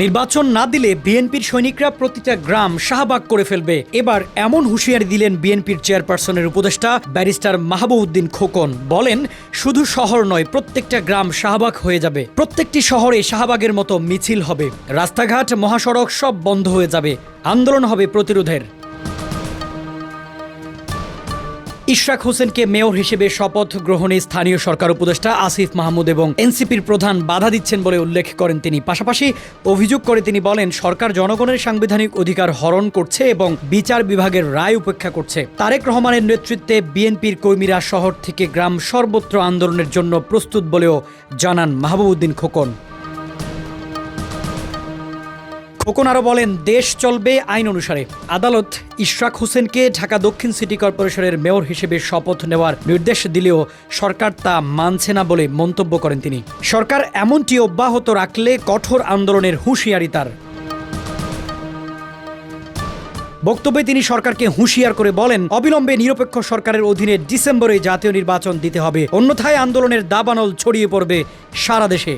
নির্বাচন না দিলে বিএনপির সৈনিকরা প্রতিটা গ্রাম শাহবাগ করে ফেলবে। এবার এমন হুঁশিয়ারি দিলেন বিএনপির চেয়ারপারসনের উপদেষ্টা ব্যারিস্টার মাহবুবউদ্দিন খোকন। বলেন, শুধু শহর নয়, প্রত্যেকটা গ্রাম শাহবাগ হয়ে যাবে। প্রত্যেকটি শহরে শাহবাগের মতো মিছিল হবে, রাস্তাঘাট মহাসড়ক সব বন্ধ হয়ে যাবে, আন্দোলন হবে প্রতিরোধের। ইশরাক হোসেনকে মেয়র হিসেবে শপথ গ্রহণে স্থানীয় সরকার উপদেষ্টা আসিফ মাহমুদ এবং এনসিপির প্রধান বাধা দিচ্ছেন বলে উল্লেখ করেন তিনি। পাশাপাশি অভিযোগ করে তিনি বলেন, সরকার জনগণের সাংবিধানিক অধিকার হরণ করছে এবং বিচার বিভাগের রায় উপেক্ষা করছে। তারেক রহমানের নেতৃত্বে বিএনপির কর্মীরা শহর থেকে গ্রাম সর্বত্র আন্দোলনের জন্য প্রস্তুত বলেও জানান মাহবুবউদ্দিন খোকন। খোকন আরও বলেন, দেশ চলবে আইন অনুসারে। আদালত ইশরাক হোসেনকে ঢাকা দক্ষিণ সিটি কর্পোরেশনের মেয়র হিসেবে শপথ নেওয়ার নির্দেশ দিলেও সরকার তা মানছে না বলে মন্তব্য করেন তিনি। সরকার এমনটি অব্যাহত রাখলে কঠোর আন্দোলনের হুঁশিয়ারি তার। বক্তব্যে তিনি সরকারকে হুঁশিয়ার করে বলেন, অবিলম্বে নিরপেক্ষ সরকারের অধীনে ডিসেম্বরে জাতীয় নির্বাচন দিতে হবে, অন্যথায় আন্দোলনের দাবানল ছড়িয়ে পড়বে সারা দেশে।